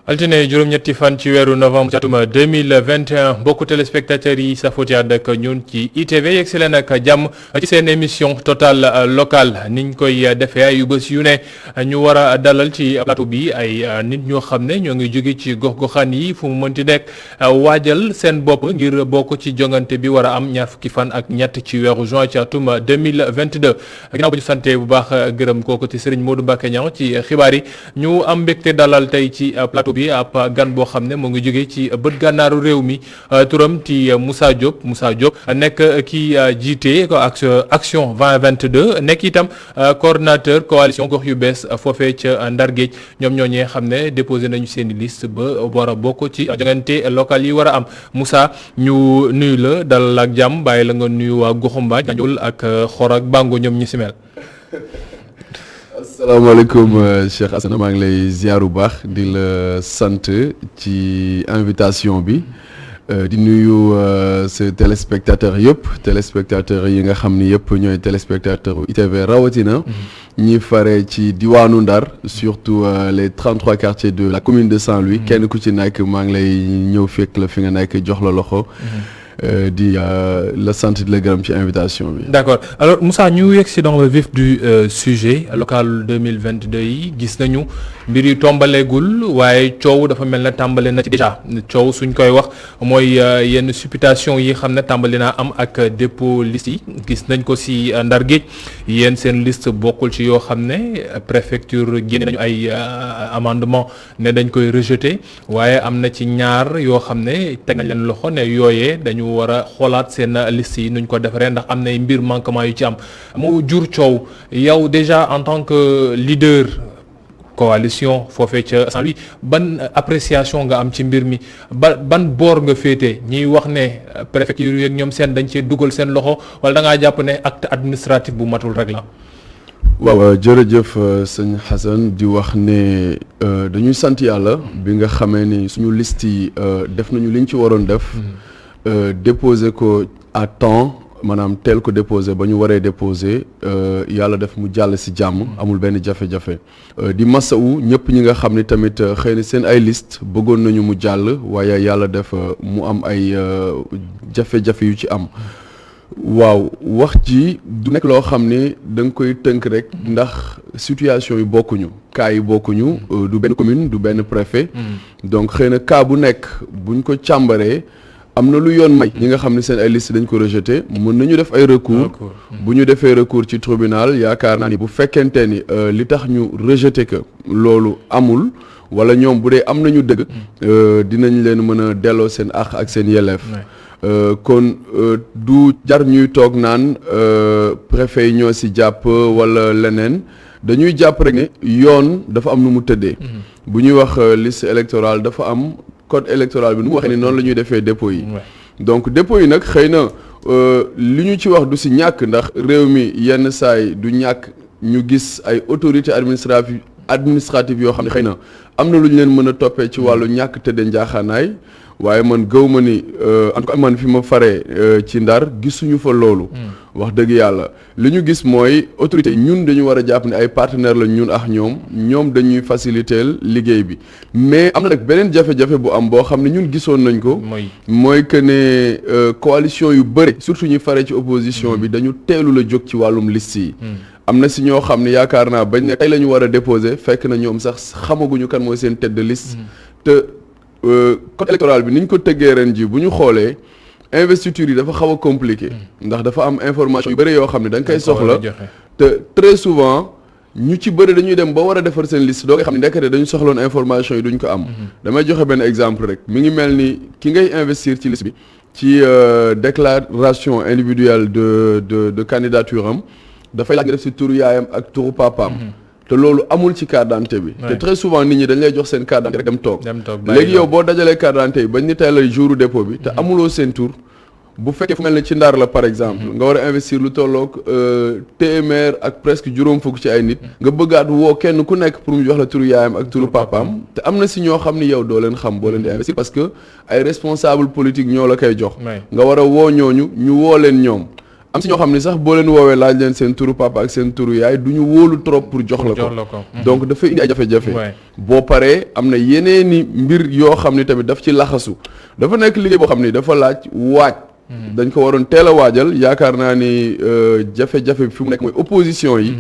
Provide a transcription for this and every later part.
altine juróom-ñetti fan ci weeru novembre atum 2021 mbokku téléspectateurs yi safoo ci ànd ak ñun ci ITV yegg si leen ak jàmm ci seen émission Total Local niñ koy defee ay bés yu ne ñu war a dalal ci plateau bi ay nit ñoo xam ne ñoo ngi jóge ci gox-goxaan yi fu mu mënti nekk waajal seen bopp ngir bokk ci jongante bi war a am ñaar fukki fan ak ñett ci weeru juin ci atum 2022 ginnaaw ba ñu sante bu baax gërëm kooku ci Serigne Modou Mbacké Niang ci xibaar yi ñu am mbégte dalal tey ci plateau bi ab gan boo xam ne moo ngi jóge ci bët gànnaaru réew mi turam ci Moussa Diop nekk kii jiite ko action 2022 nekk itam coordonnateur coalition gox yu bees foofee ca Ndar Géej ñoom ñooñee xam ne déposé nañu seen liste ba war a bokk ci jongante local yi war a am Moussa ñu nuyu la dalal ak jàmm bàyyi la nga nuyu waa Goxumbaaj Gandiol ak Xor ak Bango ñoom ñi si mel. asalaamaaleykum Cheikh Assane maa ngi lay ziar bu baax di la sant ci invitation bi di nuyu sa téléspectateurs yi nga xam ni yëpp ñooy téléspectateurs ITV rawatina. ñi fare ci diwaanu Ndar surtout les 33 quartiers de la commune de Saint-Louis. kenn ku ci nekk maa ngi lay ñëw fekk la fi nga nekk jox la loxo. di la sant di la gërëm ci invitation bi. D'accord alors Moussa ñu yegg si dans le vif du sujet local 2022 yi gis nañu mbir yu tombaleegul waaye coow dafa mel ne tàmbale na ci déjà coow suñ koy wax mooy yenn supputation yi xam ne tàmbali naa am ak dépôt liste yi gis nañ ko si Ndar Géej yéen seen liste bokkul ci yoo xam ne préfecture génne nañu ay amendement ne dañ koy rejeter waaye am na ci ñaar yoo xam ne teg nañ leen loxo ne yooyee dañu war a xoolaat seen liste yi nuñ ko defaree ndax am na mbir manquement yu ci am mu jur coow yow déjà en tant que leader coalition foofee ca Saint-Louis ban appréciation nga am ci mbir mi ban boor nga féete ñiy wax ne préfecture yeeg ñoom seen dañ cee dugal seen loxo wala da ngaa jàpp ne acte administratif bu matul rek la. waaw jërëjëf sëñ Hassan di wax ne dañuy sant yàlla bi nga xamee ni suñu liste yi def nañu liñ ci waroon def. Déposer ko à temps maanaam teel ko déposer ba ñu waree déposer yàlla def mu jàll ci jàmm amul benn jafe-jafe di masawu ñëpp ñi nga xam ni tamit xëy na seen ay liste bëggoon nañu mu jàll waaye yàlla def mu am ay jafe-jafe yu ci am waaw wax ji du nekk loo xam ne da nga koy tënk rek ndax situation yi bokkuñu cas yi bokkuñu du benn commune du benn préfet donc xëy na cas bu nekk buñ ko càmbaree am na lu yoon may ñi nga xam ne seen ay liste dañ ko rejeté mën nañu def ay recours bu ñu defee recours ci tribunal yaakaar naa ni bu fekkente ni li tax ñu rejeté que loolu amul wala ñoom bu dee am nañu dëgg dinañ leen mën a delloo seen àq ak seen yelleef kon du jar ñuy toog naan préfet yi ñoo ci jàpp wala leneen dañuy jàpp rek ne yoon dafa am nu mu tëddee bu ñuy wax liste électorale dafa am code électoral bi nu mu waxee ni noonu la ñuy defee dépôt yi donc dépôt yi nag xëy na li ñu ci wax du ci ñàkk ndax réew mi yenn saay du ñàkk ñu gis ay autorités administratives yoo xam ne xëy na am na lu ñu leen mën a toppee ci wàllu ñàkk tëddee njaaxaanaay waaye man gëw ma ni en tout cas man fi ma faree ci Ndar gisuñu fa loolu wax dëgg yàlla li ñu gis mooy autorité ñun dañu war a jàpp ne ay partenaires la ñun ak ñoom dañuy faciliter liggéey bi mais am na nag beneen jafe-jafe bu am boo xam ne ñun gisoon nañ ko mooy que ne coalition yu bëri surtout ñi faree ci opposition bi dañu teelu la jóg ci wàllum liste yi am na si ñoo xam ne yaakaar naa bañ ne tey la ñu war a déposer fekk na ñoom sax xamaguñu kan mooy seen tête de liste te code électoral bi ni ñu ko tëggee ren ji bu ñu xoolee investiture yi dafa xaw a compliqué ndax dafa am information yu bëri yoo xam ne da nga koy soxla te très souvent ñu ci bëri dañuy dem ba war a defar seen liste doo nga xam ne ndekete dañu soxloon information yi duñ ko am damay joxe benn exemple rek mi ngi mel ni ki ngay investir ci liste bi ci déclaration individuelle de candidature am dafay laaj nga def si turu yaayam ak turu papaam te loolu amul ci carte d'identité bi te très souvent nit ñi dañ lay jox seen carte d'identité rek dem toog léegi yow boo dajalee carte d'identité yi bañ ni tey la jouru dépôt bi te amuloo seen tur bu fekkee fu mel ne ci Ndar la par exemple nga war a investir lu tolloog téeméer ak presque juróom fukk ci ay nit nga bëggaat woo kenn ku nekk pour mu jox la turu yaayam ak turu papaam te am na si ñoo xam ni yow doo leen xam boo leen di investir parce que ay responsable politique ñoo la koy jox nga war a woo ñooñu ñu woo leen ñoom am si ñoo xam ne sax boo leen woowee laaj leen seen turu papa ak seen turu yaay du ñu wóolu trop pour jox la ko donc dafa indi ay jafe-jafe boo paree am na yeneeni mbir yoo xam ne tamit daf ci laxasu dafa nekk liggéey boo xam ni dafa laaj waaj dañ ko waroon teel a waajal yaakaar naa ni jafe-jafe bi fi mu nekk mooy opposition yi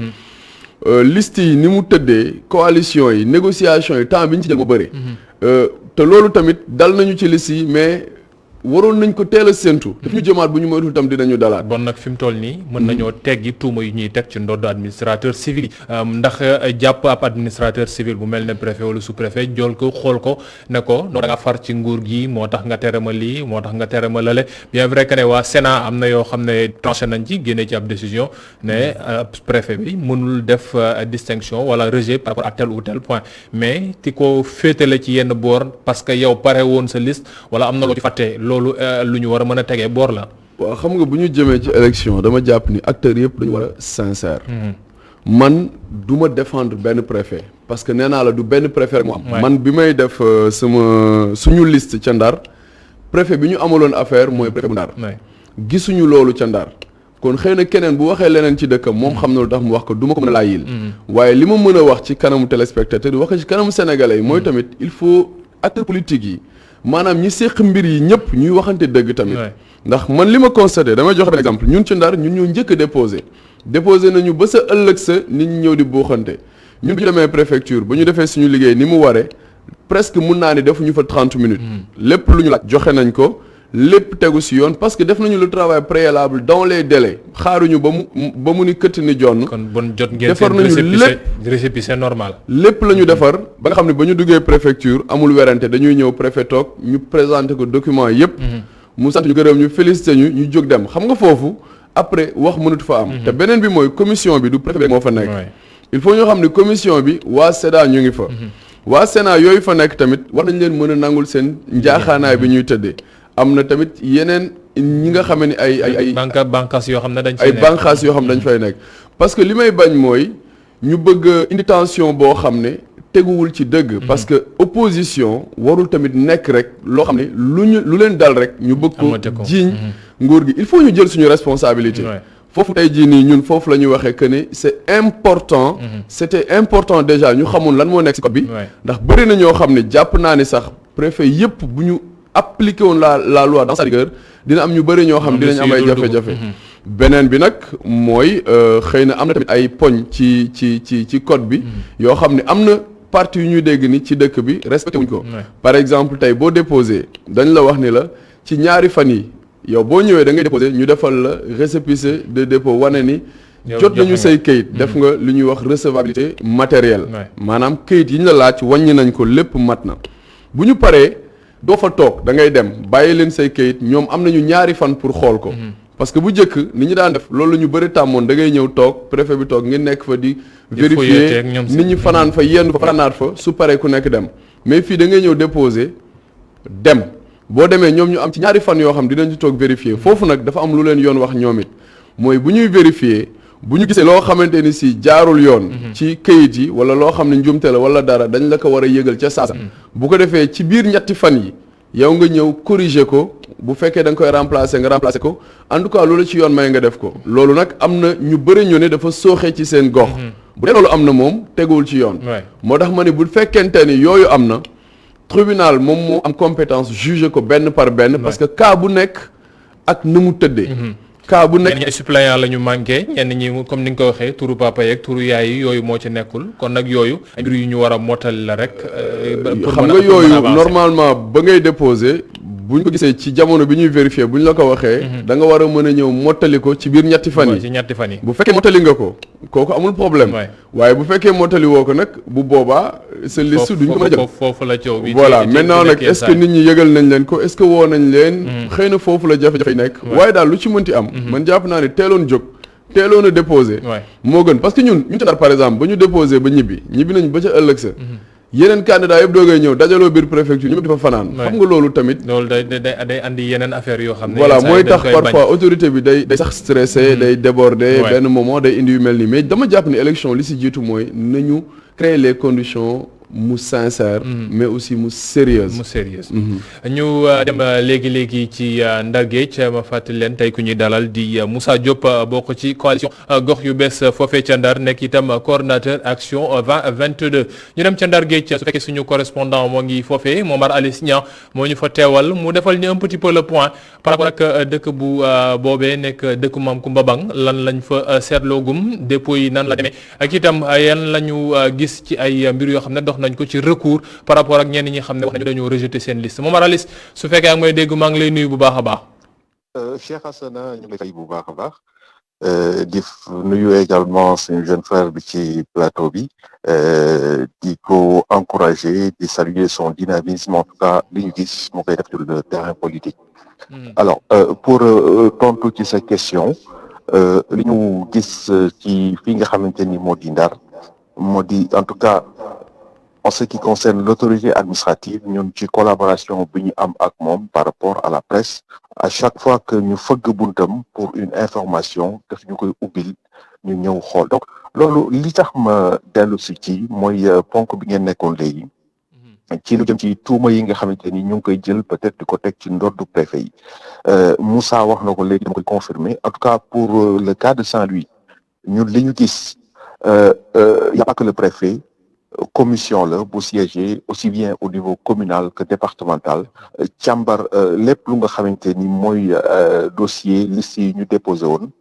liste yi ni mu tëddee coalition yi négociation yi temps bi ñu ci jël mu bëri te loolu tamit dal nañu ci liste yi mais waroon nañ ko teel a séntu daf ñu jëmaat bu ñu moytul tam dinañu dalaat bon nag fi mu toll nii mën nañoo teggi tuuma yu ñuy teg ci ndodd administrateur civil yi ndax jàpp ab administrateur civil bu mel ne préfet wala sous préfet jool ko xool ko ne ko noo da nga far ci nguur gi moo tax nga tere ma lii moo tax nga tere ma lale bien vrai que ne waa Sénat am na yoo xam ne tranché nañ ci génne ci ab décision ne préfet bi mënul def distinction wala rejet par rapport à tel ou tel point mais ti ko féetale ci yenn boor parce que yow pare woon sa liste wala am na loo ci fàtte loolu lu ñu war a mën a tegee boor la. waaw xam nga bu ñu jëmee ci élection dama jàpp ni acteurs yëpp dañu war a sincère. man du ma défendre benn préfet parce que nee naa la du benn préfet rek mu am. man bi may def suñu liste ca Ndar préfet bi ñu amaloon affaire mooy préfet bu Ndar. gisuñu loolu ca Ndar. kon xëy na keneen bu waxee leneen ci dëkkam moom xam na lu tax mu wax ko du ma ko mën a laayil. waaye li ma mën a wax ci kanamu téléspectateur yi wax ci kanamu sénégalais yi mooy tamit il faut acteurs politiques yi. maanaam ñi séq mbir yi ñëpp ñuy waxante dëgg tamit ndax man li ma constaté damay joxe benn exemple ñun ci Ndar ñun ñoo njëkk a déposé nañu ba sa ëllëg sa nit ñi ñëw di buuxante ñun bu ñu demee préfecture ba ñu defee suñu liggéey ni mu waree presque mun naa ni defuñu fa 30 minutes lépp lu ñu laaj joxe nañ ko lépp tegu si yoon parce que def nañu le travail préalable dans les délais xaaruñu ba mu ni këtt ni jonn kon bon jot ngeen defar nañu lépp récépissé normal lépp la ñu defar ba nga xam ne ba ñu duggee préfecture amul werante dañuy ñëw préfet toog ñu présenté ko document yépp mu sant ñu gërëm ñu félicité ñu jóg dem xam nga foofu après wax mënatu fa am te beneen bi mooy commission bi du préfet moo fa nekk il faut ñoo xam ne commission bi waa SEDA ñu ngi fa waa Sénat yooyu fa nekk tamit war nañ leen mën a nangul seen njaaxaanaay bi ñuy tëddee am na tamit yeneen ñi nga xam ne ay bànqaas yoo xam ne dañ ay bànqaas yoo xam ne dañ fay nekk parce que li may bañ mooy ñu bëgg indi tension boo xam ne teguwul ci dëgg parce que opposition warul tamit nekk rek loo xam ne lu leen dal rek ñu bëgg ko jiiñ nguur gi il faut ñu jël suñu responsabilité foofu tey jii nii ñun foofu la ñuy waxee que ni c'est important c'était important déjà ñu xamul lan moo nekk ci code bi ndax bëri na ñoo xam ne jàpp naa ni sax préfet yépp bu ñu appliqué woon la loi dans sa rigueur dina am ñu bëri ñoo xam dinañ am ay jafe-jafe beneen bi nag mooy xëy na am na tamit ay poñ ci code bi yoo xam ne am na partie yu ñuy dégg ni ci dëkk bi respecté wuñ ko par exemple tey boo déposé dañ la wax ni la ci ñaari fan yi yow boo ñëwee da ngay déposé ñu defal la récépissé de dépôt wane ni jot nañu say këyit def nga li ñuy wax recevabilité matérielle maanaam këyit yi ñu la laaj wàññi nañ ko lépp mat na bu ñu paree doo fa toog da ngay dem bàyyi leen say këyit ñoom am nañu ñaari fan pour xool ko parce que bu njëkk ni ñu daan def loolu la ñu bëri tàmmoon da ngay ñëw toog préfet bi toog ngeen nekk fa di vérifier nit ñi fanaan fa yenn fa fanaat fa su paree ku nekk dem mais fii da ngay ñëw déposer dem boo demee ñoom ñu am ci ñaari fan yoo xam dinañu toog vérifier foofu nag dafa am lu leen yoon wax ñoom it mooy bu ñuy vérifier bu ñu gisee loo xamante ni si jaarul yoon ci këyit yi wala loo xam ne njumte la wala dara dañ la ko war a yëgal ca saasa bu ko defee ci biir ñetti fan yi yow nga ñëw corriger ko bu fekkee da nga koy remplacer nga remplacer ko en tout cas loolu ci yoon may nga def ko loolu nag am na ñu bëri ñu ne dafa sooxee ci seen gox bu dee loolu am na moom teguwul ci yoon moo tax ma ne bu fekkente ni yooyu am na tribunal moom moo am compétence juger ko benn par benn parce que cas bu nekk ak nu mu tëddee cas bu nekk ñenn ñi ay suppléant la ñu manqué ñenn ñi comme ni nga ko waxee turu papa yeeg turu yaay yi yooyu moo ci nekkul kon nag yooyu ay mbir yu ñu war a mottali la rek xam nga yooyu normalement ba ngay déposer bu ñu ko gisee ci jamono bi ñuy vérifier bu ñu la ko waxee da nga war a mën a ñëw mottali ko ci biir ñetti fan yi ci ñetti fan yi bu fekkee mottali nga ko kooku amul problème waaye bu fekkee mottali woo ko nag bu boobaa sa liste duñ ko mën a jël foofu la coow bi voilà maintenant nag est-ce que nit ñi yëgal nañ leen ko est-ce que woo nañ leen xëy na foofu la jafe-jafe nekk waaye daal lu ci mënti am man jàpp naa ne teeloon jóg teeloon a déposé moo gën parce que ñun ci Ndar par exemple ba ñu déposé ba ñibbi nañ ba ca ëllëg sa yeneen candidat yëpp doogay ñëw dajaloo biir préfecture ñëpp di fa fanaan xam nga loolu tamit loolu day andi yeneen affaire yoo xam ne voilà mooy tax parfois autorité bi day sax stressé day débordé benn moment day indi yu mel nii mais dama jàpp ni élection li si jiitu mooy nañu créer les conditions mu sincère. mais aussi mu sérieuse. ñu dem léegi ci Ndar Géej ma fàttali leen tey ku ñuy dalal di Moussa Diop bokk ci coalition gox yu bees foofee ca Ndar nekk itam coordonnateur action 2022 ñu dem ca Ndar Géej su fekkee suñu correspondant moo ngi foofee Momar Alice Niang moo ñu fa teewal mu defal ñu un petit peu le point par rapport ak dëkk bu boobee nekk dëkku Maam Kumba Bang lan lañ fa seetloogum dépôt yi nan la demee ak itam yan la ñu gis ci ay mbir yoo xam ne dox nañ ko ci recours par rapport ak ñenn ñi xam ne wax nañu dañoo rejeter seen liste Momar Alice su fekkee ak may dégg maa ngi lay nuyu bu baax a baax. Cheikh Hassana ñu ngi lay fay bu baax a baax di nuyu également suñu jeune frère bi ci plateau bi di ko encourager di saluer son dynamisme en tout cas li ñu gis moo koy def sur le terrain politique. Alors pour tontu ci sa question li ñu gis ci fi nga xamante ni moo di Ndar moo di en tout cas en ce qui concerne l'autorité administrative ñun ci collaboration bi ñu am ak moom par rapport à la presse à chaque fois que ñu fëgg buntam pour une information daf ñu koy ubbil ñu ñëw xool donc loolu li tax ma dellu si ci mooy ponk bi ngeen nekkoon léegi ci lu jëm ci tuuma yi nga xamante ni ñu ngi koy jël peut-être di ko teg ci ndoddu préfet yi Moussa wax na ko léegi dama koy confirmer en tout cas pour le cas de Saint-Louis ñun li ñu gis y a pas que le préfet commission la bu siégé aussi bien au niveau communal que départemental càmbar lépp lu nga xamante ni mooy dossier liste yi ñu déposé woon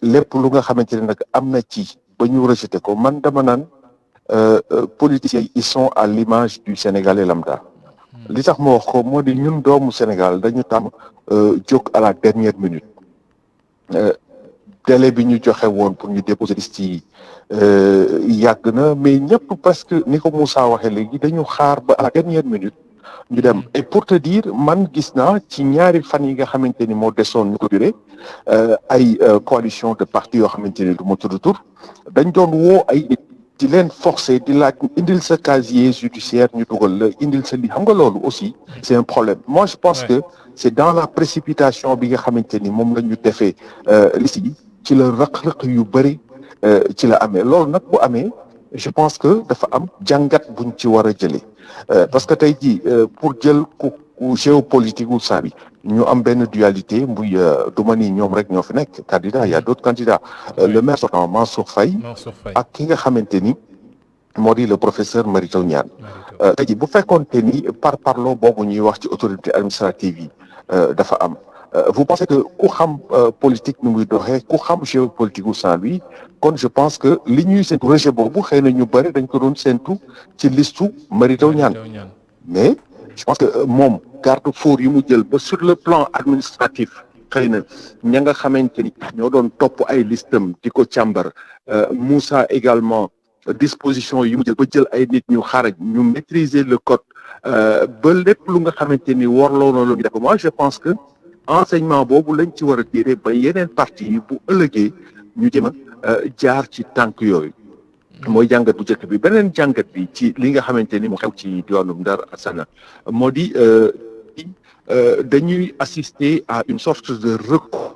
lépp lu nga xamante ni nag am na ci ba ñu rejeté ko man dama naan politiciens ils sont à l'image du Sénégalais lambda li tax ma wax ko moo di ñun doomu Sénégal dañu tam jóg à la dernière minute délai bi ñu joxe woon pour ñu déposer liste yi yàgg na mais ñëpp parce que ni ko Moussa waxee léegi dañu xaar ba à la dernière minute ñu dem et pour te dire man gis naa ci ñaari fan yi nga xamante ni moo desoon ñu ko duré ay coalition de partis yoo xamante ni du ma tudd tur dañ doon woo ay nit di leen forcer di laaj indil sa casier judiciaire ñu dugal la indil sa li xam nga loolu aussi c'est un problème moi je pense que c'est dans la précipitation bi nga xamante ni moom la ñu defee liste yi ci la rëq-rëq yu bëri ci la amee loolu nag bu amee je pense que dafa am jàngat buñ ci war a jëlee parce que tey jii pour jël ku géopolitique wu saa bi ñu am benn dualité muy du ma ni ñoom rek ñoo fi nekk candidat il y a d'autres candidats le maire sortant Mansour Faye ak ki nga xamante ni moo di le professeur Mary Teuw Niane tey jii bu fekkoonte ni par parlo boobu ñuy wax ci autorité administrative yi dafa am vous pensez que ku xam politique nu muy doxee ku xam géopolitique wu Saint-Louis kon je pense que li ñuy séntu rejet boobu xëy na ñu bëri dañ ko doon séntu ci listu Mary Teuw Niane mais je pense que moom garde-fou yi mu jël ba sur le plan administratif xëy na ña nga xamante ni ñoo doon topp ay listam di ko càmbar Moussa également disposition yi mu jël ba jël ay nit ñu xarañ ñu maîtriser le code ba lépp lu nga xamante ni warloo na lu ñu def moi je pense que enseignement boobu lañ ci war a tirer ba yeneen parti yi bu ëllëgee ñu jëm a jaar ci tànk yooyu mooy jàngat bu njëkk bi beneen jàngat bi ci li nga xamante ni mu xew ci diwaanu Ndar Assana moo di dañuy assister à une sorte de recours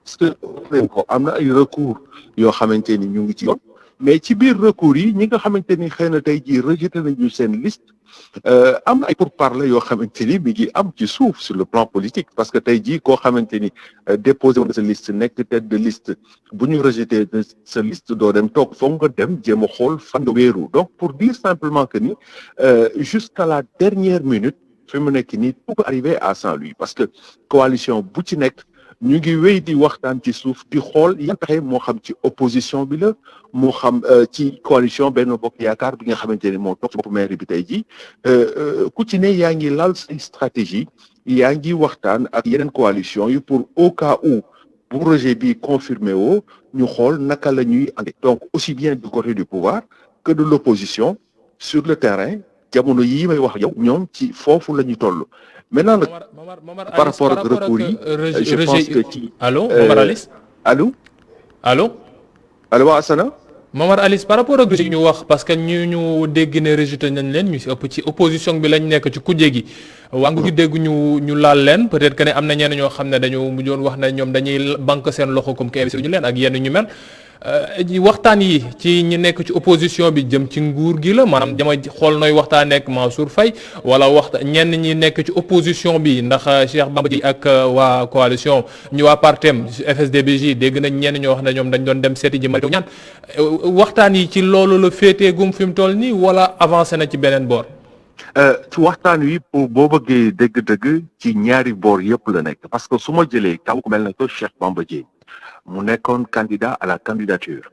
parce que ko am na ay recours yoo xamante ni ñu ngi ci yoon mais ci biir recours yi ñi nga xamante ni xëy na tey jii rejeté nañu seen liste am na ay pourparlers yoo xamante ni mi ngi am ci suuf sur le plan politique parce que tey jii koo xamante ni déposé woon sa liste nekk tête de liste bu ñu rejeté sa liste doo dem toog foog nga dem jéem a xool fan nga wéeru donc pour dire simplement que ni jusqu'à la dernière minute fi mu nekk nii tout peut arriver à Saint-Louis parce que coalition bu ci nekk ñu ngi wéy di waxtaan ci suuf di xool yan pexe moo xam ci opposition bi la moo xam ci coalition Benno Bokk Yaakaar bi nga xamante ni moo toog ci bopp maire bi tey jii ku ci ne yaa ngi lal say stratégie yaa ngi waxtaan ak yeneen coalition yi pour au cas où bu rejet bi confirmé woo ñu xool naka la ñuy ande donc aussi bien du côté du pouvoir que de l'opposition sur le terrain jamono yii may wax yow ñoom ci foofu la ñu toll maintenant nag par rapport ak recours yi je pense que ci allo Momar Alice allo waa Assana Momar Alice par rapport ak rejet ñu wax parce que ñu dégg ne rejeté nañ leen ñu si ëpp ci opposition bi lañ nekk ci kujje gi waa ngi dégg ñu laal leen peut-être que ne am na ñenn ñoo xam ne dañu mujjoon wax ne ñoom dañuy banque seen loxo comme que investi ñu leen ak yenn ñu mel waxtaan yi ci ñi nekk ci opposition bi jëm ci nguur gi la maanaam dama xool nooy waxtaan ak Mansour Faye wala ñenn ñi nekk ci opposition bi ndax Cheikh Bamba Dièye ak waa coalition ñu waa partem FSD/BJ dégg nañ ñenn ñoo wax ne ñoom dañ doon dem seeti ji Mary Teuw Niane waxtaan yi ci loolu la féeteegum fi mu toll nii wala avancé na ci beneen boor. ci waxtaan wi boo bëggee dëgg-dëgg ci ñaari boor yëpp la nekk parce que su ma jëlee kaw ku mel ne que Cheikh Bamba Dièye mu nekkoon candidat à la candidature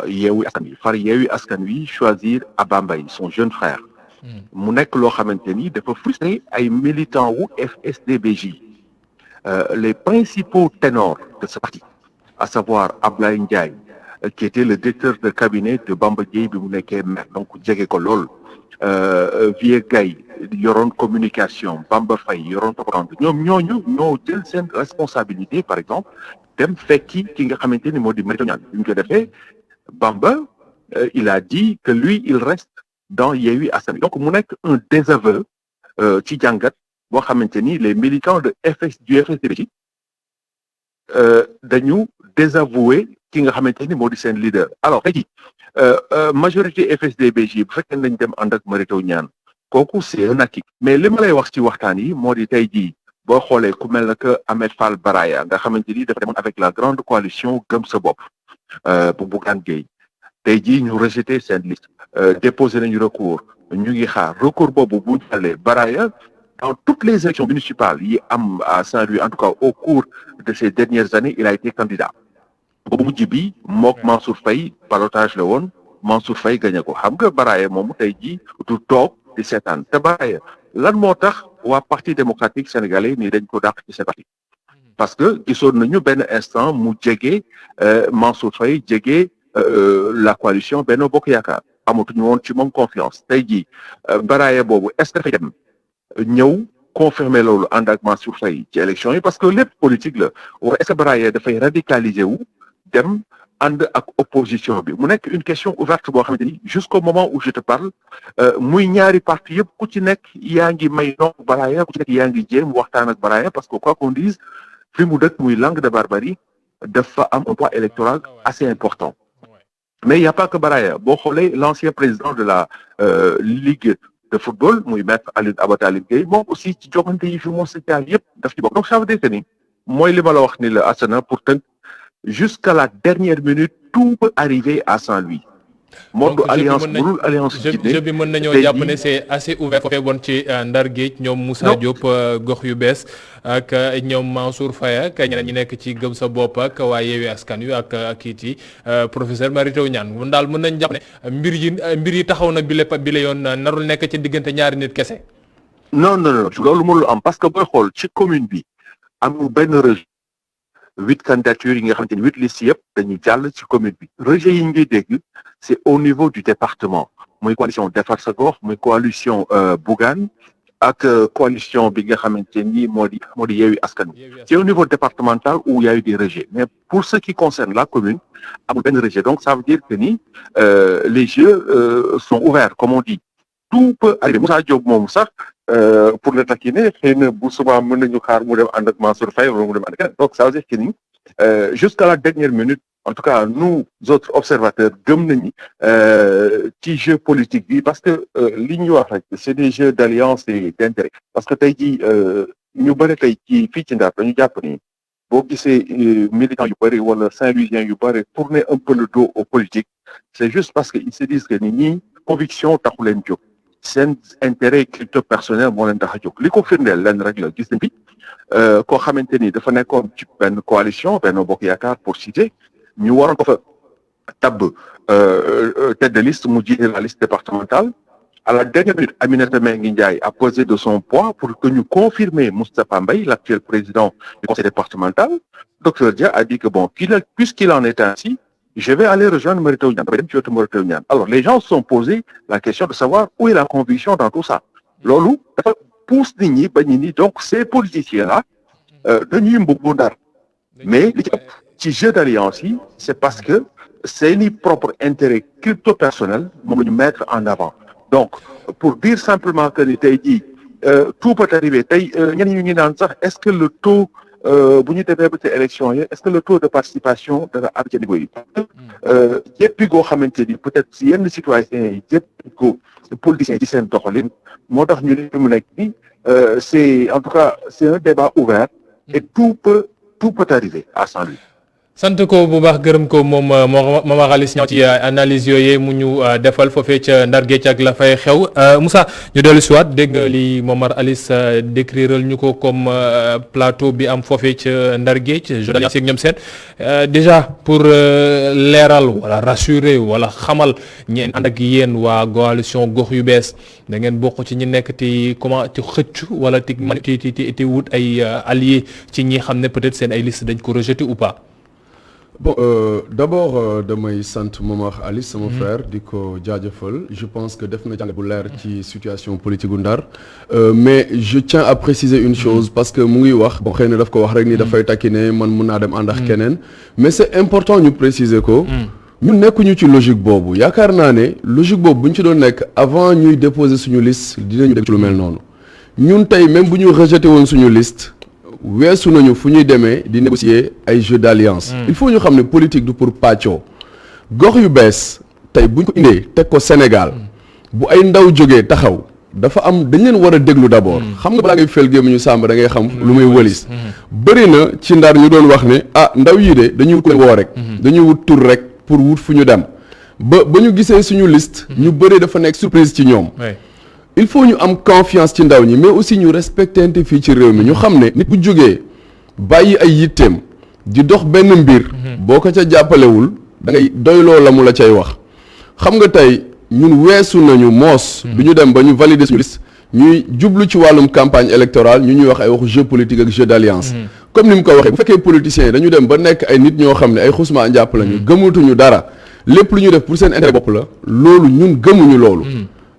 Yewwi Askan Wi far Yewwi Askan Wi choisir Abba Mbaye son jeune frère mu nekk loo xamante ni dafa frustré ay militants wu FSD/BJ les principaux ténors de ce parti à savoir Ablaye Ndiaye qui était le directeur de cabinet de Bamba Dièye bi mu nekkee maire donc jege ko lool Vieux Gaye yoroon communication Bamba Faye yoroon propagande ñoom ñooñu ñoo jël seen responsabilité par exemple dem fekki ki nga xamante ni moo di Mary Teuw Niane bi ñu ko defee Bamba il a dit que lui il reste dans Yewwi Askan Wi donc mu nekk un désaveu ci jàngat boo xamante ni les militants du FSD/BJ dañu désavouer ki nga xamante ni moo di seen leader alors tey jii majorité FSD/BJ bu fekkee nañ dem ànd ak Mary Teuw Niane kooku c'est un acquis mais li ma lay wax ci waxtaan yi moo di tey jii boo xoolee ku mel na que Ahmed Fall Baraya nga xamante ni dafa demoon avec la grande coalition Gëm Sa Bopp bu Bougane Gueye tey jii ñu rejeté seen liste déposé nañu recours ñu ngi xaar recours boobu bu jàllee Baraya dans toutes les élections municipales yi am à Saint-Louis en tout cas au cours de ces dernières années il a été candidat boobu mujj bi mook Mansour Faye ballottage la woon Mansour Faye gagné ko xam nga Baraya moomu tey jii du toog di seetaan te Baraya lan moo tax waa parti démocratique sénégalais nii dañ ko dàq ci seen parti parce que gisoon nañu benn instant mu jege Mansour Faye jege la coalition Benno Bokk Yaakaar amatuñu woon ci moom confiance tey jii Baraya boobu est-ce que dafay dem ñëw confirmer loolu ànd ak Mansour Faye ci élection yi parce que lépp politique la wala est-ce que Baraya dafay radicaliser wu dem ànd ak opposition bi mu nekk une question ouverte boo xamante ni jusqu'au moment où je te parle muy ñaari parti yëpp ku ci nekk yaa ngi may non Baraya ku ci nekk yaa ngi jéem waxtaan ak Baraya parce que quoi qu'on dise fi mu dëkk muy Langue de Barbarie dafa am un poids électoral assez important mais il y a pas que Baraya boo xoolee l'ancien président de la Ligue de football muy maître Abatalib Gueye moom aussi ci joxante yi fi moo social yëpp daf ci bokk donc ça veut dire que ni mooy li ma la wax ni la Asana pour tënk jusqu'à la dernière minute tout peut arriver à Saint-Louis. donc alliance jeu bi mën nañoo jàpp ne c'est assez ouvert foofee bon ci Ndar Géej ñoom Moussa Diop gox yu bees ak ñoom Mansour Faye ak ñeneen ñi nekk ci Gëm Sa Bopp ak waa Yewwi Askan Wi ak kiit yi professeur Mary Teuw Niane mun daal mën nañ jàpp ne mbir yi taxaw na bile yoon narul nekk ci diggante ñaari nit kese. non loolu mënul am parce que booy xool ci commune bi amul benn rejet 8 candidatures yi nga xamante ni 8 listes yëpp dañu jàll ci commune bi rejet yi ngay dégg c'est au niveau du département muy coalition Defar Sa Gox muy coalition Bougane ak coalition bi nga xamante ni moo di Yewwi Askan Wi c'est au niveau départemental où il y a eu des rejets mais pour ce qui concerne la commune amul benn rejet donc ça veut dire que ni les jeux sont ouverts comme on dit tout peut arriver Moussa Diop moomu sax pour le taquiner xëy na bu subaa mën nañu xaar mu dem ànd ak Mansour Faye wala mu dem ànd ak keneen donc ça veut dire que ni jusqu'à la dernière minute en tout cas nous autres observateurs gëm nañu ci jeu politique bi parce que li ñuy wax rek c'est des jeux d'alliance et d'intérêt parce que tey jii ñu bëri tey ci fii ci Ndar dañu jàpp ni boo gisee militants yu bëri wala Saint-Louisiens yu bëri tourner un peu le dos aux politiques c'est juste parce que ils se disent que ni ñii conviction taxu leen jóg seen intérêt crypto personnel moo leen tax a jóg li ko firndeel leen rek la gis nañ fi koo xamante ni dafa nekkoon ci benn coalition Benno Bokk Yaakaar pour citer ñu waroon ko fa tabb tête de liste mu jiite la liste départementale à la dernière minute Aminata Mbengue Ndiaye a pesé de son poids pour que ñu confirmer Moustapha Mbaye l'actuel président du conseil départemental docteur Dia a dit que bon puisqu'il en est ainsi je vais aller rejoindre Mary Teuw Niane dafay dem ci wetu Mary Teuw Niane alors les gens se sont posé la question de savoir où est la conviction dans tout ça loolu dafa pousse nit ñi ba ñi ni donc ces politiciens là dañuy mbubbu Ndar mais li ci ëpp ci jeu d'alliance yi c'est parce que seeni propre intérêt crypto personnel moom la ñu mettre en avant donc pour dire simplement que ni tey jii tout peut arriver tey ñenn ñu ngi naan sax est-ce que le taux bu ñu demee ba ci élection yi est-ce que le taux de participation dana am ci niveau yi jéppi goo xamante ni peut-être si yenn citoyens yi jéppi ko politiciens ci seen doxalin moo tax ñu ne fi mu nekk nii c'est en tout cas c'est un débat ouvert et tout peut arriver à Saint-Louis. sant ko bu baax gërëm ko moom Momar Alice Niang ci analyse yooyu mu ñu defal foofee ca Ndar Géej ak la fay xew Moussa ñu dellu si waat dégg nga li Momar Alice décriral ñu ko comme plateau bi am foofee ca Ndar Géej journaliste ak ñoom seen déjà pour leeral wala rassurer wala xamal ñeen ànd ak yéen waa coalition gox yu bees da ngeen bokk ci ñi nekk ti comment ti xëcc wala ti wut ay alliés ci ñi xam ne peut-être seen ay liste dañ ko rejeté ou pas. Bon d'abord damay sant Momar Alice sama frère di ko jaajëfal je pense que def na jàngat bu leer ci situation politique gu Ndar mais je tiens à préciser une chose parce que mu ngi wax bon xëy na daf ko wax rek ni dafay takkine man mun naa dem ànd ak keneen mais c'est important ñu préciser ko ñun nekkuñu ci logique boobu yaakaar naa ne logique boobu bu ñu ci doon nekk avant ñuy déposer suñu liste dinañu dégg ci lu mel noonu ñun tey même bu ñu rejeté woon suñu liste weesu nañu fu ñuy demee di négocier ay jeux d'alliance il faut ñu xam ne politique du pour pàccoo gox yu bees tey buñ ko indee teg ko Sénégal bu ay ndaw jógee taxaw dafa am dañ leen war a déglu d'abord xam nga balaa ngay fel gémmiñu sàmb da ngay xam lu muy wëlis bëri na ci Ndar ñu doon wax ne ndaw yii de dañuy wut woo rek dañuy wut tur rek pour wut fu ñu dem ba ñu gisee suñu liste ñu bëri dafa nekk surprise ci ñoom il faut ñu am confiance ci ndaw ñi mais aussi ñu respectante fii ci réew mi ñu xam ne nit bu jógee bàyyi ay yitteem di dox benn mbir boo ko ca jàppalewul da ngay doyloo la mu la cay wax xam nga tey ñun weesu nañu moos du ñu dem ba ñu valider suñu liste ñuy jublu ci wàllum campagne électorale ñu ñuy wax ay waxu jeu politique ak jeu d'alliance comme ni mu ko waxee bu fekkee politiciens yi dañu dem ba nekk ay nit ñoo xam ne ay xusma njàpp lañu gëmatuñu dara lépp lu ñu def pour seen intérêt bopp la loolu ñun gëmuñu loolu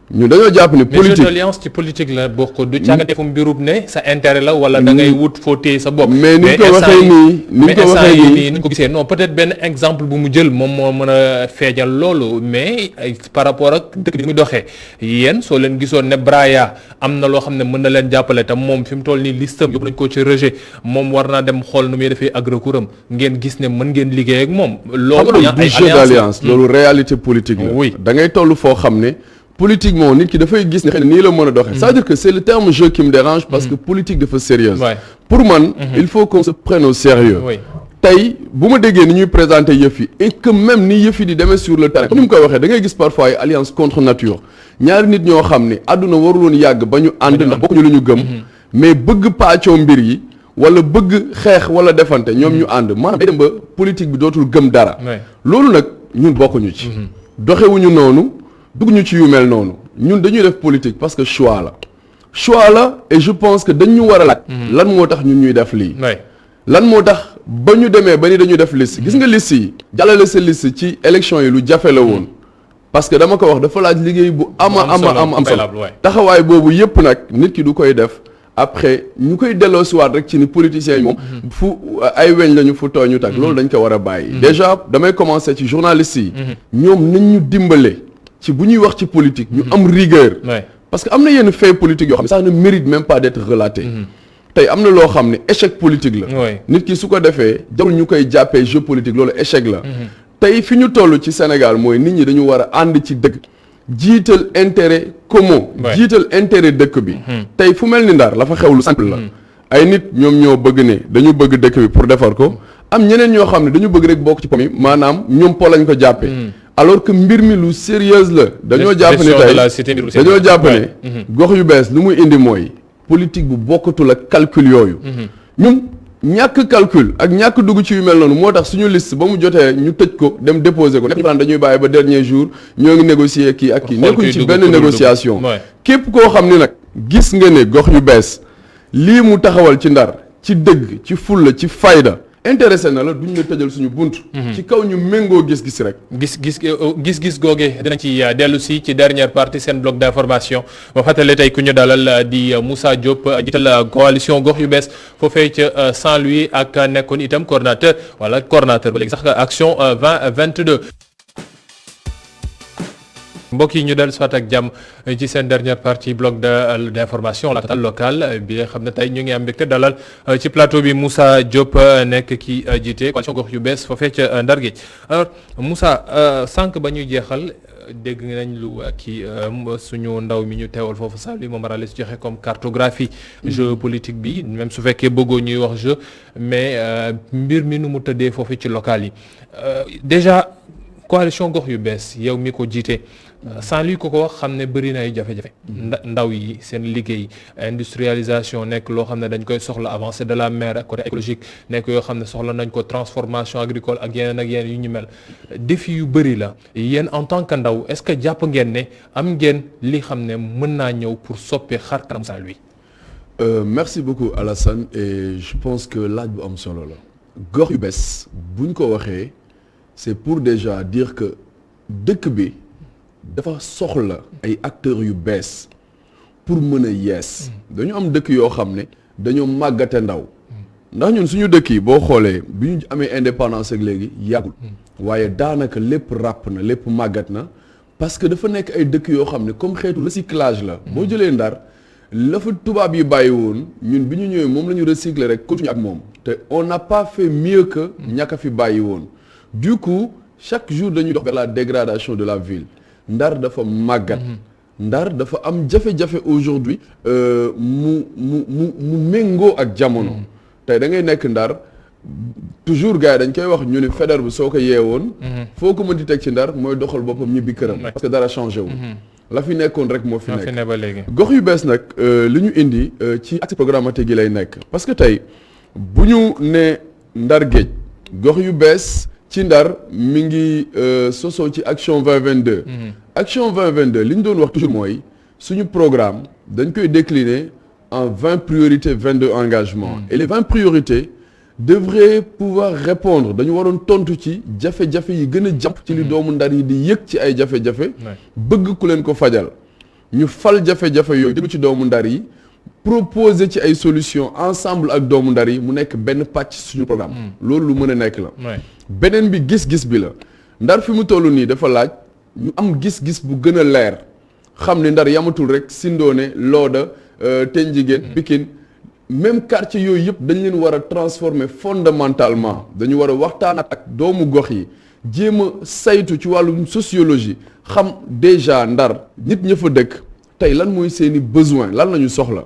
ñu dañoo jàpp ne politique mais jeu d'alliance ci politique la bokk du càggante fu mbirub ne sa intérêt la wala da ngay wut foo téye sa bopp. mais ni ñu ko waxee nii ni ñu ko gisee non peut-être benn exemple bu mu jël moom moo mën a feeñal loolu mais par rapport ak dëkk bi muy doxee yéen soo leen gisoon ne Braya am na loo xam ne mën na leen jàppale tam moom fi mu toll nii listam yóbbu nañ ko ci rejet moom war naa dem xool nu muy defee ak recours am ngeen gis ne mën ngeen liggéey ak moom. loolu du jeu d'alliance loolu réalité politique la. oui da ngay toll foo xam ne. politiquement nit ki dafay gis ne xëy na nii la mën a doxee c'est-à-dire que c'est le terme jeu qui me dérange parce que politique dafa sérieuse pour man il faut qu'on se prenne au sérieux tey bu ma déggee ni ñuy présenter yëf yi et que même ni yëf yi di demee sur le terrain comme ni mu koy waxee da ngay gis parfois ay alliance contre nature ñaari nit ñoo xam ne àdduna waruloon yàgg ba ñu ànd ndax bokkuñu lu ñu gëm mais bëgg paccoo mbir yi wala bëgg xeex wala defante ñoom ñu ànd maanaam day dem ba politique bi dootul gëm dara loolu nag ñun bokkuñu ci doxewuñu noonu dugg ñu ci yu mel noonu ñun dañuy def politique parce que choix la et je pense que dañu war a laaj lan moo tax ñun ñuy def lii lan moo tax ba ñu demee ba ni dañuy def liste gis nga liste yi jàllale sa liste ci élection yi lu jafe la woon parce que dama ko wax dafa laaj liggéey bu am solo taxawaay boobu yépp nag nit ki du koy def après ñu koy delloo siwaat rek ci ni politiciens yi moom fu ay weñ lañu fu tooy ñu tag loolu dañ ko war a bàyyi déjà damay commencer ci journalistes yi ñoom nañ ñu dimbale ci bu ñuy wax ci politique ñu am rigueur parce que am na yenn fait politique yoo xam ne ça ne mérite même pas d'être relaté tey am na loo xam ne échec politique la nit ki su ko defee jarul ñu koy jàppee jeu politique loolu échec la tey fi ñu toll ci Sénégal mooy nit ñi dañu war a ànd ci dëkk jiital intérêt commun jiital intérêt dëkk bi tey fu mel ni Ndar la fa xew lu simple la ay nit ñoom ñoo bëgg ne dañu bëgg dëkk bi pour defar ko am ñeneen ñoo xam ne dañu bëgg rek bokk ci po mi maanaam ñoom po lañ ko jàppee alors que mbir mi lu sérieuse la dañoo jàpp ne tey dañoo jàpp ne gox yu bees lu muy indi mooy politique bu bokkatul ak calcul yooyu ñun ñàkk calcul ak ñàkk dugg ci yu mel noonu moo tax suñu liste ba mu jotee ñu tëj ko dem déposer ko nekk ñu dañuy bàyyi ba dernier jour ñoo ngi négocier kii ak kii nekkuñ ci benn négociation képp koo xam ne nag gis nga ne gox yu bees lii mu taxawal ci Ndar ci dëgg ci fulla ci fayda intéressé na la duñ la tëjal suñu bunt ci kaw ñu méngoo gis-gis rek gis-gis googe dina ci dellu si ci dernière partie seen bloc d'information ma fàttale tey ku ñu dalal di Moussa Diop jiital coalition gox yu bees foofee ca Saint-Louis ak nekkoon itam coordonnateur ba léegi sax action 2022 mbokk yi ñu dellu soit ak jàmm ci seen dernière partie bloc d'information la totale locale bi nga xam ne tey ñu ngi am mbégte dalal ci plateau bi Moussa Diop nekk ki jiite coalition gox yu bees foofee ca Ndar Géej alors Moussa sànq ba ñuy jeexal dégg nañ lu kii suñu ndaw mi ñu teewal foofu sax li moom Morales joxe comme cartographie jeu politique bi même su fekkee bëggoo ñuy wax jeu mais mbir mi nu mu tëddee foofu ci local yi déjà coalition gox yu bees yow mi ko jiite sans lui ko wax xam ne bëri na ay jafe-jafe ndaw yi seen liggéey industrialisation nekk loo xam ne dañ koy soxla avancée de la mer côté écologique nekk yoo xam ne soxla nañ ko transformation agricole ak yeneen yu ñu mel défi yu bëri la yéen en tant que ndaw est-ce que jàpp ngeen ne am ngeen li xam ne mën naa ñëw pour soppi xar kanam Saint-Louis. Merci beaucoup Alassane et je pense que laaj bu am solo la gox yu bees buñ ko waxee c'est pour déjà dire que dëkk bi dafa soxla ay acteurs yu bees pour mën a yees dañu am dëkk yoo xam ne dañoo màggate ndaw ndax ñun suñu dëkk yi boo xoolee bi ñu amee indépendance ak léegi yàggul waaye daanaka lépp ràpp na lépp màggat na parce que dafa nekk ay dëkk yoo xam ne comme xeetu recyclage la boo jëlee Ndar la fa tubaab yi bàyyi woon ñun bi ñu ñëwee moom la ñu recycler rek continuer ak moom te on n'a pas fait mieux que ñàkk fi bàyyi woon du coup chaque jour dañuy dox vers la dégradation de la ville Ndar dafa màggat Ndar dafa am jafe-jafe aujourd'hui mu méngoo ak jamono tey da ngay nekk Ndar toujours gars yi dañ koy wax ñu ni Faidherbe bu soo ko yeewoon foo ko mën di teg ci Ndar mooy doxal boppam ñibbi këram parce que dara changé wu la fi nekkoon rek moo fi nekk gox yu bees nag li ñu indi ci axe programmatique gi lay nekk parce que tey bu ñu ne Ndar Géej gox yu bees ci Ndar mi ngi sosoo ci action 2022 action 2022 li ñu doon wax toujours mooy suñu programme dañ koy décliner en 20 priorités 22 engagements et les 20 priorités devraient pouvoir répondre dañu waroon tontu ci jafe-jafe yi gën a jàmp ci li doomu Ndar yi di yëg ci ay jafe-jafe bëgg ku leen ko fajal ñu fal jafe-jafe yooyu déglu ci doomu Ndar yi proposer ci ay solutions ensemble ak doomu Ndar yi mu nekk benn pàcc suñu programme loolu lu mën a nekk la beneen bi gis-gis bi la Ndar fi mu toll nii dafa laaj ñu am gis-gis bu gën a leer xam ne Ndar yamatul rek Sindoone Looda Tenjigéen Pikine même quartier yooyu yëpp dañ leen war a transformer fondamentalement dañu war a waxtaan ak doomu gox yi jéem a saytu ci wàllum sociologie xam déjà Ndar nit ña fa dëkk tey lan mooy seeni besoin lan la ñu soxla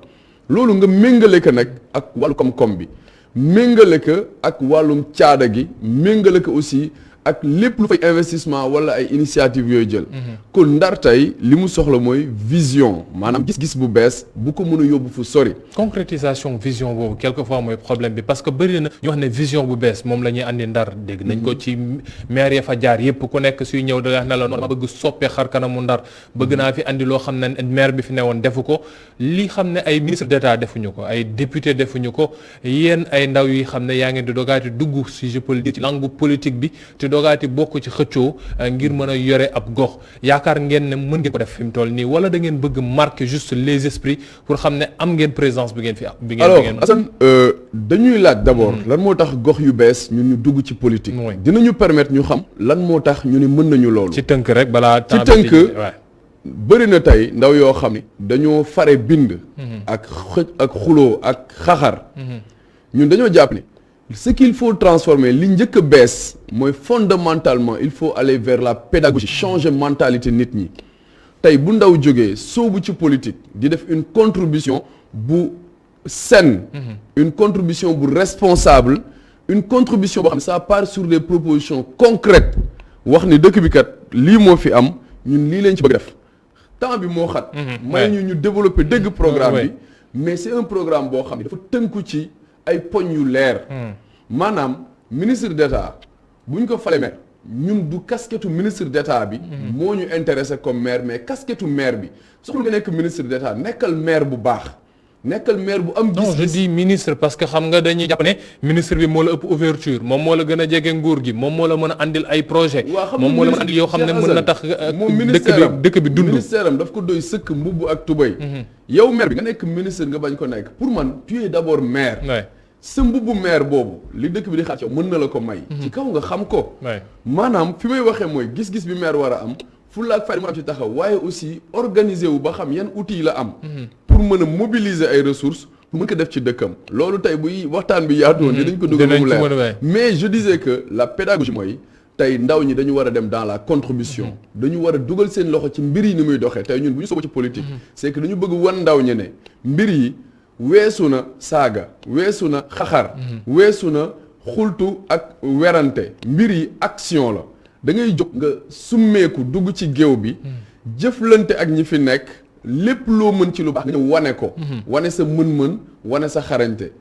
loolu nga méngale ko nag ak wàllu koom-koom bi méngale ko ak wàllum caada gi méngale ko aussi ak lépp lu fay investissement wala ay initiative yooyu jël kon Ndar tey li mu soxla mooy vision maanaam gis-gis bu bees bu ko mën a yóbbu fu sori concrétisation vision boobu quelquefois mooy problème bi parce que bëri na ñu wax ne vision bu bees moom la ñuy andi Ndar dégg nañ ko ci maire ya fa jaar yëpp ku nekk suy ñëw da wax ne la noonu bëgg soppee xar kanamu Ndar bëgg naa fi andi loo xam ne maire bi fi newoon defu ko li xam ne ay ministre d'état defuñu ko ay député defuñu ko yéen ay ndaw yi xam ne yaa ngeen di dogaati dugg si je peux le dire ci langue politique bi dogaati bokk ci xëccoo ngir mën a yore ab gox yaakaar ngeen ne mën ngeen ko def fi mu toll nii wala da ngeen bëgg marquer juste les esprits pour xam ne am ngeen présence bi ngeen fi am. alors Assane dañuy laaj d'abord lan moo tax gox yu bees ñun ñu dugg ci politique. dinañu permettre ñu xam lan moo tax ñu ne mën nañu loolu. ci tënk rek balaa ci tënk bëri na tey ndaw yoo xam ne dañoo fare bind. ak ak xuloo ak xaxar. ñun dañoo jàpp ne. ce qu'il faut transformer li njëkk a bees mooy fondamentalement il faut aller vers la pédagogie changer mentalité nit ñi tey bu ndaw jógee soobu ci politique di def une contribution bu saine une contribution bu responsable une contribution boo xam ne ça part sur des propositions concrètes wax ni dëkk bi kat lii moo fi am ñun lii lañ ci bëgg def temps bi moo xat may ñu développer dëgg programme bi mais c'est un programme boo xam ne dafa tënku ci ay poñ yu leer maanaam ministre d'état bu ñu ko falee maire ñun du casquette ministre d'état bi moo ñu intéressé comme maire mais casquette maire bi soxla nga nekk ministre d'état nekkal maire bu baax nekkal maire bu am gis-gis. non je dis ministre parce que xam nga dañuy jàpp ne ministre bi moo la ëpp ouverture moom moo la gën a jege nguur gi moom moo la mën a andil ay projet moom moo la mën a andil yoo xam ne mën na tax dëkk bi dund ministère am daf ko doy sëkk mbubb ak tubay yow maire bi nga nekk ministre nga bañ ko nekk pour man tu es d'abord maire sa mbubbu maire boobu li dëkk bi di xaar ci yow mën na la ko may ci kaw nga xam ko maanaam fi may waxee mooy gis-gis bi maire war a am fulla ak fayda mu am ci taxaw waaye aussi organiser wu ba xam yan outils la am pour mën a mobiliser ay ressources mën ko def ci dëkkam loolu tey buy waxtaan bi yaatu woon dinañ ko dugal ba mu leer mais je disais que la pédagogie mooy tey ndaw ñi dañu war a dem dans la contribution dañu war a dugal seen loxo ci mbir yi ni muy doxee tey ñun bu ñu soobu ci politique c'est que dañu bëgg wan ndaw ñi ne mbir yi weesu na saaga weesu na xaxar weesu na xultu ak werante mbir yi action la da ngay jóg nga summeeku dugg ci géew bi jëflante ak ñi fi nekk lépp loo mën ci lu baax nga ñëw wane ko wane sa mën-mën wane sa xarañte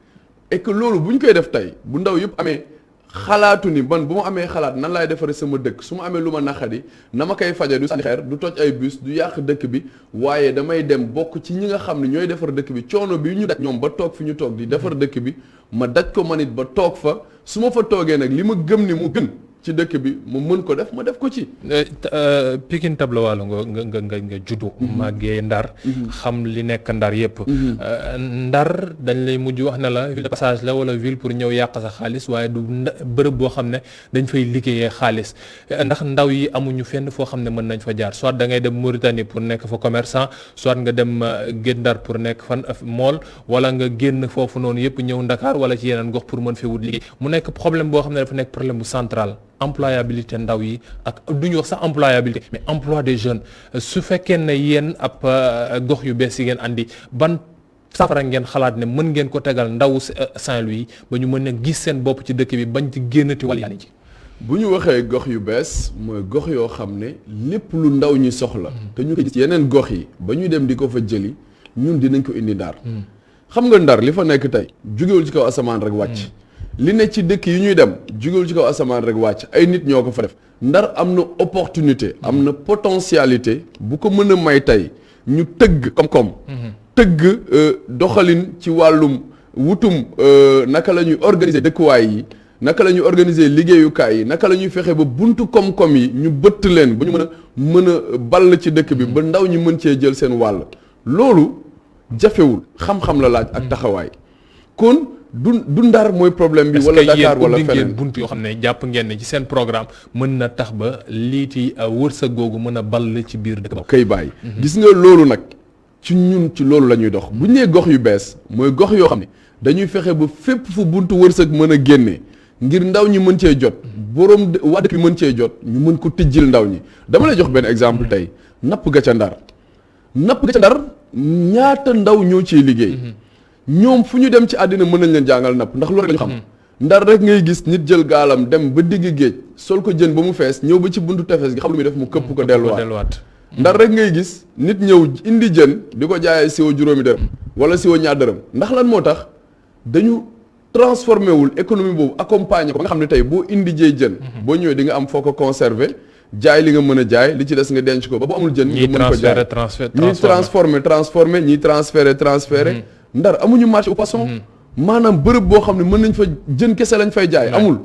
et que loolu bu ñu koy def tey bu ndaw yëpp amee xalaatu ni man bu ma amee xalaat nan laay defaree sama dëkk su ma amee lu ma naqadi na ma koy faje du sànni xeer du toj ay bus du yàq dëkk bi waaye damay dem bokk ci ñi nga xam ne ñooy defar dëkk bi coono bi ñu daj ñoom ba toog fi ñu toog di defar dëkk bi ma daj ko man it ba toog fa su ma fa toogee nag li ma gëm ni mu gën ci dëkk bi mu mën ko def ma def ko ci. Pikine Tableau Walo nga juddu. màggee Ndar. xam li nekk Ndar yëpp. Ndar dañ lay mujj wax ne la ville de passage la wala ville pour ñëw yàq sa xaalis waaye du bërëb boo xam ne dañ fay liggéeyee xaalis ndax ndaw yi amuñu fenn foo xam ne mën nañ fa jaar soit da ngay dem Mauritanie pour nekk fa commerçant soit nga dem Guet Ndar pour nekk fan mool wala nga génn foofu noonu yëpp ñëw Ndakaar wala ci yeneen gox pour mën fee wut liggéey mu nekk problème boo xam ne dafa nekk problème bu central. employabilité ndaw yi ak du ñu wax sax employabilité mais emploi des jeunes su fekkee ne yéen ab gox yu bees yi ngeen andi ban safara ngeen xalaat ne mën ngeen ko tegal ndaw Saint-Louis ba ñu mën a gis seen bopp ci dëkk bi bañ ci génnati wala yaani ci bu ñu waxee gox yu bees mooy gox yoo xam ne lépp lu ndaw ñi soxla te ñu ko gis yeneen gox yi ba ñuy dem di ko fa jëli ñun dinañ ko indi Ndar xam nga Ndar li fa nekk tey jugewul ci kaw asamaan rek wàcc li ne ci dëkk yi ñuy dem jugewul ci kaw asamaan rek wàcc ay nit ñoo ko fa def Ndar am na opportunité am na potentialité bu ko mën a may tey ñu tëgg koom-koom tëgg doxalin ci wàllum wutum naka la ñuy organiser dëkkuwaay yi naka la ñuy organiser liggéeyukaay yi naka la ñuy fexe ba buntu koom-koom yi ñu bëtt leen ba ñu mën a ball ci dëkk bi ba ndaw ñi mën cee jël seen wàll loolu jafewul xam-xam la laaj ak taxawaay kon du Ndar mooy problème bi wala Dakar wala feneen bunt yoo xam ne jàpp ngeen ne ci seen programme mën na tax ba liiti wërsëg googu mën a ball ci biir dëkk ba kay bàyyi gis nga loolu nag ci ñun ci loolu la ñuy dox bu ñu nee gox yu bees mooy gox yoo xam ne dañuy fexe ba fépp fu buntu wërsëg mën a génnee ngir ndaw ñi mën cee jot boroom waa dëkk bi mën cee jot ñu mën ko tijjil ndaw ñi dama lay jox benn exemple tey napp ga ca Ndar ñaata ndaw ñoo ciy liggéey ñoom fu ñu dem ci àddina mën nañ leen jàngal napp ndax loolu la ñu xam Ndar rek ngay gis nit jël gaalam dem ba digg géej sol ko jën ba mu fees ñëw ba ci buntu tefes gi xam lu muy def mu këpp ko delluwaat Ndar rek ngay gis nit ñëw indi jën di ko jaayee siwo juróomi dërëm wala siwo ñaar dërëm ndax lan moo tax dañu transformé wul économie boobu accompagner ko ba nga xam ne tey boo indi jee jën boo ñëwee di nga am foo ko conserver jaay li nga mën a jaay li ci des nga denc ko ba bu amul jën nga mën ko jaay ñii transformé ñii transféré Ndar amuñu marché au poisson maanaam bërëb boo xam ne mën nañ fa jën kese lañ fay jaay amul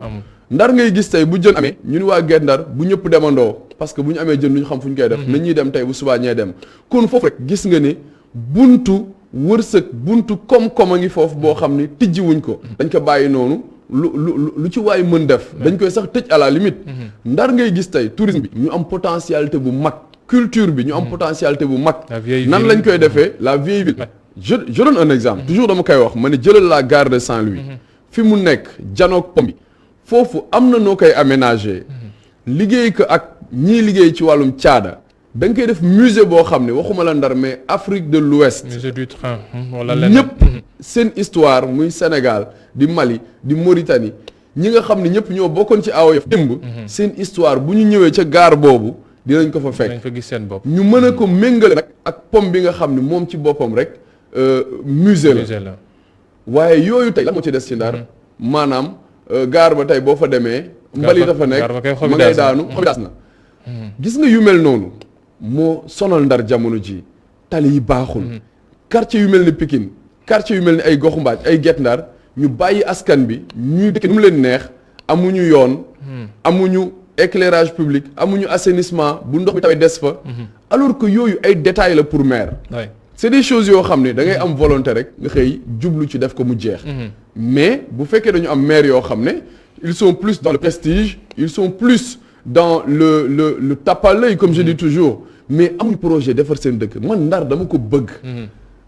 Ndar ngay gis tey bu jën amee ñu ni waa Guet Ndar bu ñëpp demandoo parce que bu ñu amee jën du ñu xam fu ñu koy def na ñuy dem tey bu subaa ñee dem kon foofu rek gis nga ne buntu wërsëg buntu koom-koom a ngi foofu boo xam ne tijji wuñ ko dañ ko bàyyi noonu lu ci waay mën def dañ koy sax tëj à la limite Ndar ngay gis tey tourisme bi ñu am potentialité bu mag culture bi ñu am potentialité bu mag nan lañ koy defee la vieille ville je donne un exemple toujours dama koy wax ma ne jëlal la gare de Saint-Louis fi mu nekk janoog pom bi foofu am na noo koy aménager liggéey ko ak ñii liggéey ci wàllum caada da nga koy def musée boo xam ne waxuma la Ndar mais Afrique de l'Ouest musée du train wala leneen ñëpp seen histoire muy Sénégal di Mali di Mauritanie ñi nga xam ne ñëpp ñoo bokkoon ci AOF démb seen histoire bu ñu ñëwee ca gare boobu dinañ ko fa fekk dinañ fa gis seen bopp ñu mën a ko méngale nag ak pom bi nga xam ne moom ci boppam rek musée la waaye yooyu tey lan moo ci des ci Ndar maanaam gaar ba tey boo fa demee mbali dafa nekk ma ngay daanu xobi daas na gis nga yu mel noonu moo sonal Ndar jamono ji tali yi baaxul quartier yu mel ni Pikine quartier yu mel ni ay Goxu Mbaaj ay Guet Ndar ñu bàyyi askan bi ñuy dëkk nu mu leen neex amuñu yoon amuñu éclairage public amuñu assainissement bu ndox mi tawee des fa alors que yooyu ay détails la pour maire c'est des choses yoo xam ne da ngay am volonté rek nga xëy jublu ci def ko mu jeex mais bu fekkee dañu am maire yoo xam ne ils sont plus dans le prestige ils sont plus dans le tape à l'œil comme je dis toujours mais amuñu projet defar seen dëkk man Ndar dama ko bëgg.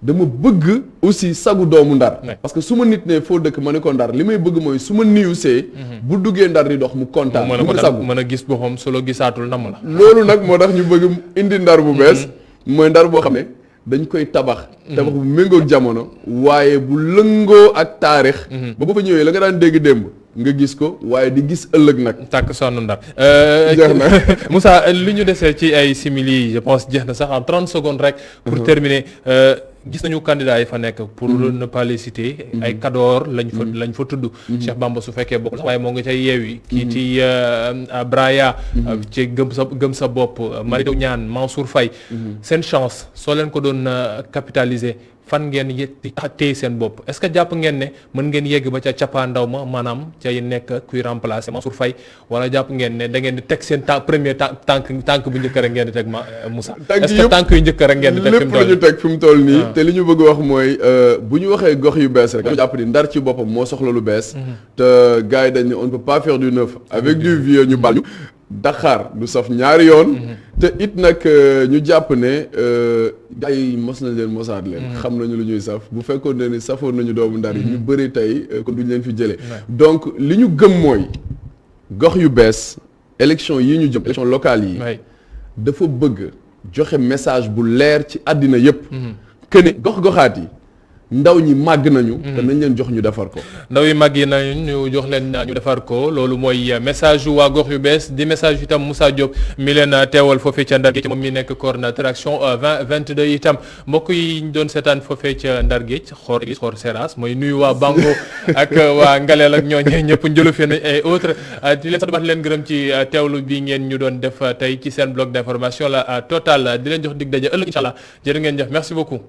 dama bëgg aussi sagu doomu Ndar. parce que su ma nit ne foo dëkk ma ne ko Ndar li may bëgg mooy su ma niwsee. bu duggee Ndar di dox mu kontaan. mu sagu mën a gis boppam solo gisaatul nam la. loolu nag moo tax ñu bëgg indi Ndar bu bees. mooy Ndar boo xam ne dañ koy tabax. tabax bu méngoog jamono. waaye bu lëngoo ak taarix. ba fa ñëwee la nga daan dégg démb. nga gis ko waaye di gis ëllëg nag. tàkk sonn Ndar. jeex na Moussa li ñu desee ci ay simili je pense jeex na sax en 30 secondes rek. pour terminer gis nañu candidat yi fa nekk. pour ne pas les citer. ay Kador lañ fa tudd. Cheikh Bamba su fekkee bokkul sax waaye moo nga cay yeewi. kii ci Braya. ci gëm sa bopp. Mary Teuw Niane Mansour Faye. seen chance soo leen ko doon capitaliser. fan ngeen téye seen bopp est-ce que jàpp ngeen ne mën ngeen yegg ba ca cappaandaw ma maanaam ca nekk kuy remplacer Mansour Faye wala jàpp ngeen ne da ngeen di teg seen premier tànk bu njëkk rek ngeen di teg Moussa. est-ce que tànk yu njëkk rek ngeen di teg fi mu toll lépp la ñu teg fi mu toll nii. te li ñu bëgg wax mooy bu ñu waxee gox yu bees rek. dañu jàpp ni Ndar ci boppam moo soxla lu bees. te gars yi dañ ne on ne peut pas faire du neuf avec du vieux ñu bal ñu. Dakar du saf ñaari yoon. te it nag ñu jàpp ne gars yi mos nañ leen mosaat leen. xam nañu lu ñuy saf bu fekkoon ne ni safoon nañu doomu Ndar yi. ñu bëri tey kon duñ leen fi jëlee. donc li ñu gëm mooy gox yu bees élection yi ñu jëm élection locale yi. dafa bëgg joxe message bu leer ci àddina yépp que ne gox-goxaat yi. ndaw ñi màgg nañu. te nañ leen jox ñu defar ko. ndaw yi màgg yi nañu ñu jox leen ñu defar ko loolu mooy message yu waa gox yu bees di message itam Moussa Diop mi leen teewal foofee ca Ndar Géej moom mi nekk coordinateur action 2022 itam mbokk yi ñu doon seetaan foofee ca Ndar Géej xoor Seras mooy nuyu waa Bango ak waa Ngaleel ak ñooñu ñëpp Njolofeen et autres di leen sant di leen gërëm ci teewlu bi ngeen ñu doon def tey ci seen bloc d'information la Total di leen jox dig daje ëllëg incha allah jërë ngeen jëf merci beaucoup.